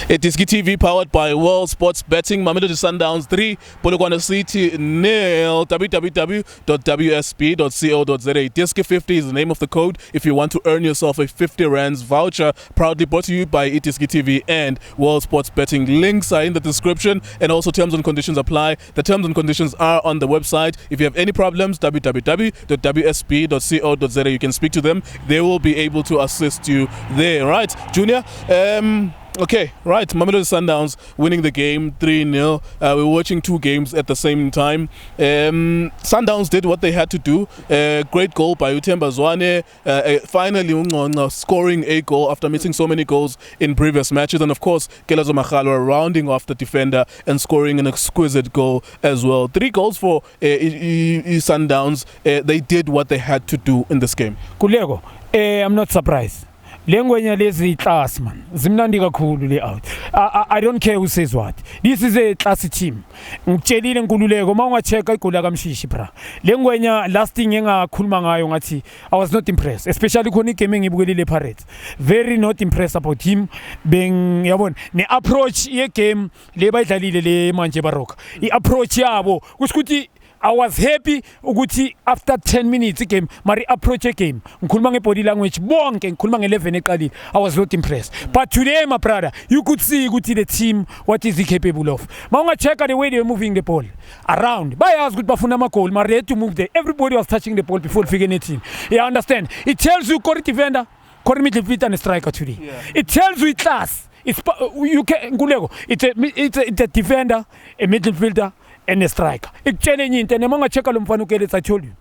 iDiskiTV powered by World Sports Betting. Mamelodi Sundowns 3, Polokwane City 0. www.wsb.co.za. Diski50 is the name of the code if you want to earn yourself a 50 rands voucher. Proudly brought to you by iDiskiTV and World Sports Betting. Links are in the description and also terms and conditions apply. The terms and conditions are on the website. If you have any problems, www.wsb.co.za. You can speak to them. They will be able to assist you there. Right, Junior? Okay, right. Mamelodi Sundowns winning the game 3-0. We were watching two games at the same time. Sundowns did what they had to do. Great goal by Themba, Zwane. Finally, Ngcongca scoring a goal after missing so many goals in previous matches. And of course, Keletso Makgalwa rounding off the defender and scoring an exquisite goal as well. 3 goals for Sundowns. They did what they had to do in this game. Kulego, I'm not surprised. Lengwenya lezi class man. Zimnandi kakhulu le out. I don't care who says what. This is a class team. Ngitshelile Nkululeko mawungacheka igoli kamshishi bra. Lengwenya last thing engakhuluma ngayo ngathi I was not impressed, especially khona igame engibukelile Pirates. Very not impressed about him. Beng yabona ne approach ye game le bayidlalile le manje baroka. I approach yabo kushukuthi I was happy ukuthi after 10 minutes game mari approach a game ngikhuluma ngebody language bonke ngikhuluma nge11 eqalile. I was not impressed, but today my brother you could see ukuthi the team what is he capable of. Mawungacheka the way they were moving the ball around bayazi ukuthi bafuna ama goal mari they had to move there. Everybody was touching the ball before figuring it in. You understand, it tells you core defender, core midfielder and striker today. It tells you class. It's you can Nguleko, it's a defender, a midfielder and a striker. I told you,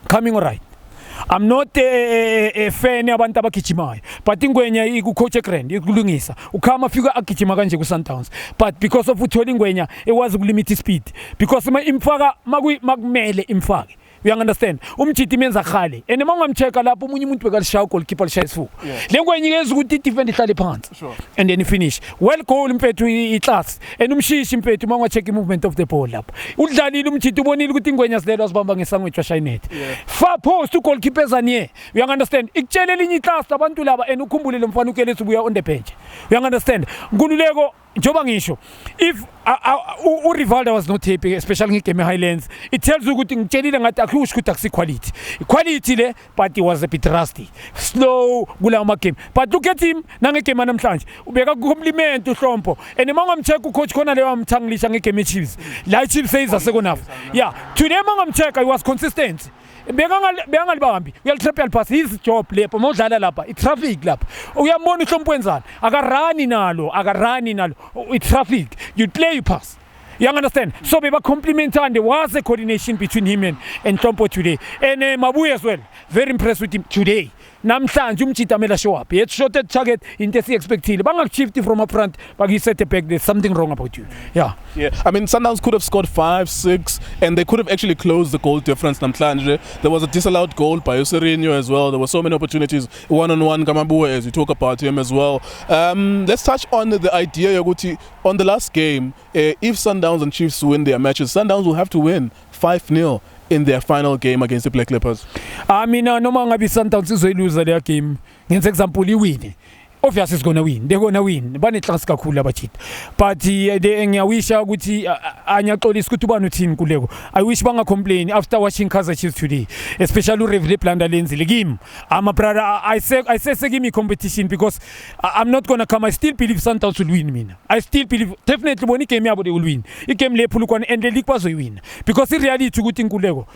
coming all right. I'm not a fan of abantu abakichimayo, but ingwenya ikucoach grand ikulungisa ukama fika akichima kanje ku Sundowns, but because of utholi ingwenya it was limited speed because imfaka makumele imfake. You understand? Umchiti menza khale. Ene mangamcheka lapho umunye umuntu bekalishaya goalkeeper lishaya isifu. Lengwenye ngeza ukuthi defend ihlale phansi. And then finish. Well goal mfethu iclass. And umshishi mfethu mangacheka movement of the ball lapho. Udlalile umchiti ubonile ukuthi ingwenya silelo asibamba ngesangwethu washayinet. Far post to goalkeeper zanye. You understand? Ikutshele linye iclass abantu laba and ukhumbule lomfana uKeletso ubuya on the bench. You understand? Nkululeko njoba ngisho if Rivaldo was not happy, especially in Game Highlands, it tells you good thing. Chelile ngati akush kutaxi quality le, but he was a bit rusty, slow gula game. But look at him, nange game namhlanje. Ubeka compliment to Trompo. And among check coach kona lewa mtanglisha nge game Chiefs. Like Chiefs says the second half. Yeah, today among check I was consistent. Beyangal bambi uyalitrapel pass his job lepo modlala lapha itraffic lapha uyambona uhlompo wenzani akarani nalo itraffic you play you pass. You understand? So we were complimenting. There was a coordination between him and Trompo today. And Mabu as well. Very impressed with him today. Namhlanje umchita mela show up. He had shot a target in the expected. Bang shifty from up front, but he set a back. There's something wrong about you. Yeah. I mean, Sundowns could have scored 5, 6, and they could have actually closed the goal difference. Namhlanje, there was a disallowed goal by Sereno as well. There were so many opportunities, one-on-one. Kamabue, as you talk about him as well. Let's touch on the idea, Yaguti, on the last game. If Sundowns and Chiefs win their matches, Sundowns will have to win 5-0. In their final game against the Black Leopards. I mean, no man be Sundowns is lose their game. For example, you win. Obviously, it's gonna win. They're gonna win. But it's not cool about it. But I wish I would see Anya told this good to one team. I wish Banga complain after watching Kaizer Chiefs today, especially Revle plan the lens the game. I'm a brother. I say give me competition because I'm not gonna come. I still believe Sundowns will win. I still believe definitely when he came here, they will win. He came le Polokwane and the league was will win because in reality it's good in Kulego.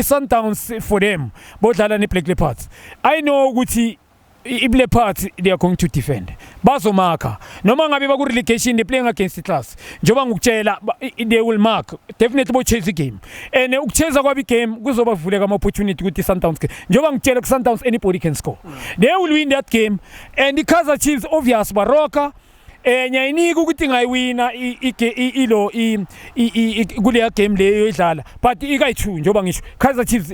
Sundowns for them. Both are the Black Leopards. I know Gucci. Ible part they are going to defend. Bazo marker. No man have a relegation, they playing against the class. Joban Uchela, they will mark. Definitely will chase the game. And Ucheza became goes over for the opportunity with the Sundowns. Joban Chela Sundowns, anybody can score. They will win that game. And the Kaizer Chiefs, obvious Baroka. ngiyayinika ukuthi ngayiwina ilo kule game leyo idlala but ikayi2 njoba ngisho Kaizer Chiefs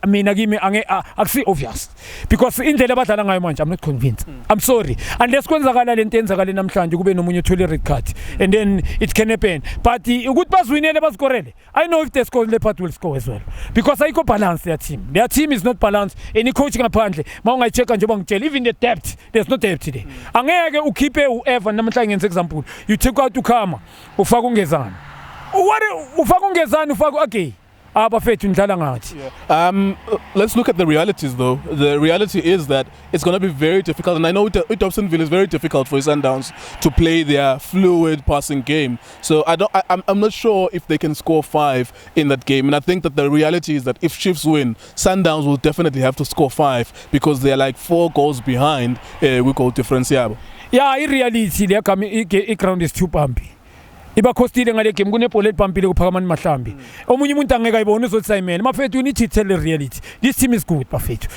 mina kimi akusi obvious because indlela abadlala ngayo manje I'm not convinced. I'm sorry unless kwenzakala lento enzakala namhlanje kube nomunye uthola red card and then it can happen but ukuthi bazwinele bazkorele I know if they score Leopard will score as well because ayikho balance their team is not balanced any coach ngaphandle mawungayichecka njoba ngitshela even the depth there's no depth there angeke ukhiphe uEva namhlanje ngenze example you take out uKhama ufaka ungezana ufaka ungezana ufaka okay abafethu ndlala ngathi. Let's look at the realities though. The reality is that it's going to be very difficult, and I know Dobsonville is very difficult for Sundowns to play their fluid passing game. So I'm not sure if they can score 5 in that game, and I think that the reality is that if Chiefs win, Sundowns will definitely have to score 5 because they're like 4 goals behind. We call difference. Yeah, in reality, they come. Ground is too bumpy. Iba costile ngale game kunebhola elipampile kuphakamani mahlambi omunye umuntu angeka ayibona uzothi sayimene mafethu you need to tell the reality this team is good bafethu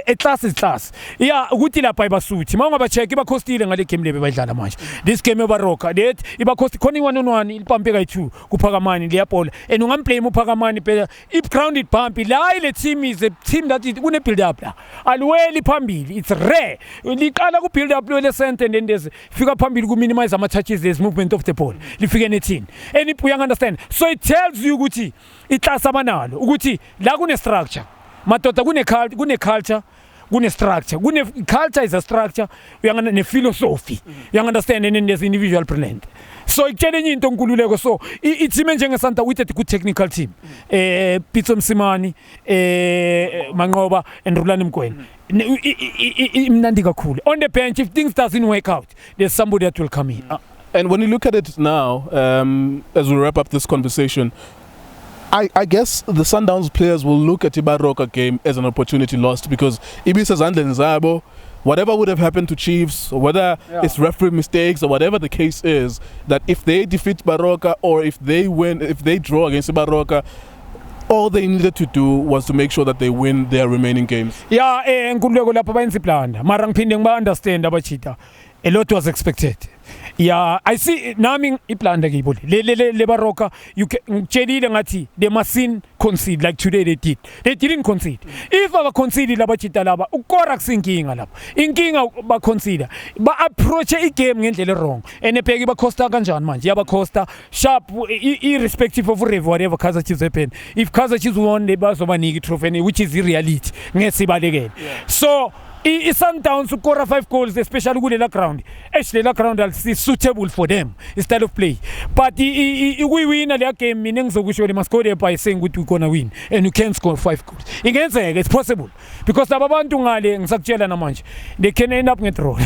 a class is class yeah ukuthi lapha ibasuthi mawungaba check iba costile ngale game lebe bayidlala manje this game ebaroka that iba cost khona i1-on-1 ilipampe kayi2 kuphakamani leyabhola and ungamblame uphakamani phela if grounded bumpy la ile team is a team that kune build up la alweli phambili it's rare liqala ku build up le center and then there's fika phambili ku minimize ama touches there's movement of the ball anything and you understand so it tells you ukuthi iclass abanalo ukuthi la kune structure madoda kune culture kune structure culture is a structure uyangana ne philosophy you understand and then there's individual brilliant so ikutshela enye into nkululeko so i-team njengeSanta with a good technical team Pitso Msimani Manqoba and Rulani Mkwena imnandi kakhulu on the bench if things doesn't work out there's somebody that will come in. And when you look at it now, as we wrap up this conversation, I guess the Sundowns players will look at Ibaroka game as an opportunity lost because Ibisa Zandle Nzabo, whatever would have happened to Chiefs, or whether it's referee mistakes or whatever the case is, that if they defeat Baroka or if they win, if they draw against Baroka, all they needed to do was to make sure that they win their remaining games. Yeah, nkululeko lapha bayenza iplanda. Mara ngiphinde ngiba understand abachita. A lot was expected. Yeah, I see nami iplanda kibo le Baroka you ngitshelile ngathi they mustn't concede like today they didn't concede. If aba concede labachita laba ukora kusinkinga lapha inkinga ba consider ba approach igame ngendlela wrong and ebheki ba costa kanjani manje yaba costa sharp irrespective of whatever Kaizer Chiefs happen if Kaizer Chiefs won they bazobanika trophy which is the reality ngesibalekele so Sundowns score 5 goals, especially with the ground. Actually, the ground is suitable for them, style of play. But we win a game, meaning so we must score by saying we're gonna win, and you can score 5 goals. It's possible because the Babantu ngale ngisakutshela namanje they can end up ngetro.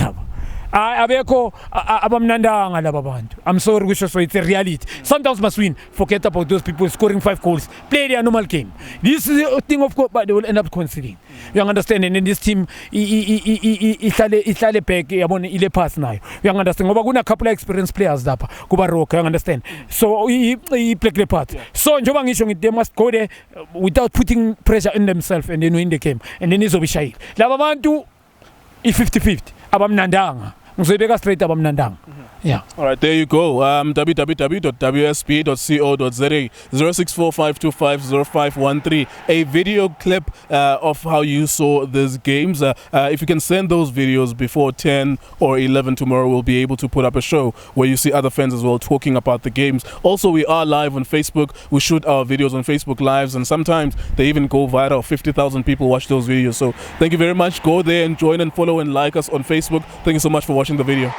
Abeko abamnandanga laba bantu. I'm sorry kusho so it's a reality. Sundowns must win. Forget about those people scoring 5 goals. Play their normal game. This is a thing of course, but they will end up conceding. You understand? And in this team, ihlale back yabona ile pass nayo. You understand? Ngoba kuna couple of experienced players lapha kuba rock. You understand? So he play the part. So njoba ngisho ngithi they must go there without putting pressure on themselves and then win the game. And then izobishayila. Laba bantu i50-50 abamnandanga. Straight up yeah. All right, there you go. www.wsp.co.za 0645250513. A video clip of how you saw these games. If you can send those videos before 10 or 11 tomorrow, we'll be able to put up a show where you see other fans as well talking about the games. Also, we are live on Facebook. We shoot our videos on Facebook Lives, and sometimes they even go viral. 50,000 people watch those videos. So thank you very much. Go there and join and follow and like us on Facebook. Thank you so much for watching the video.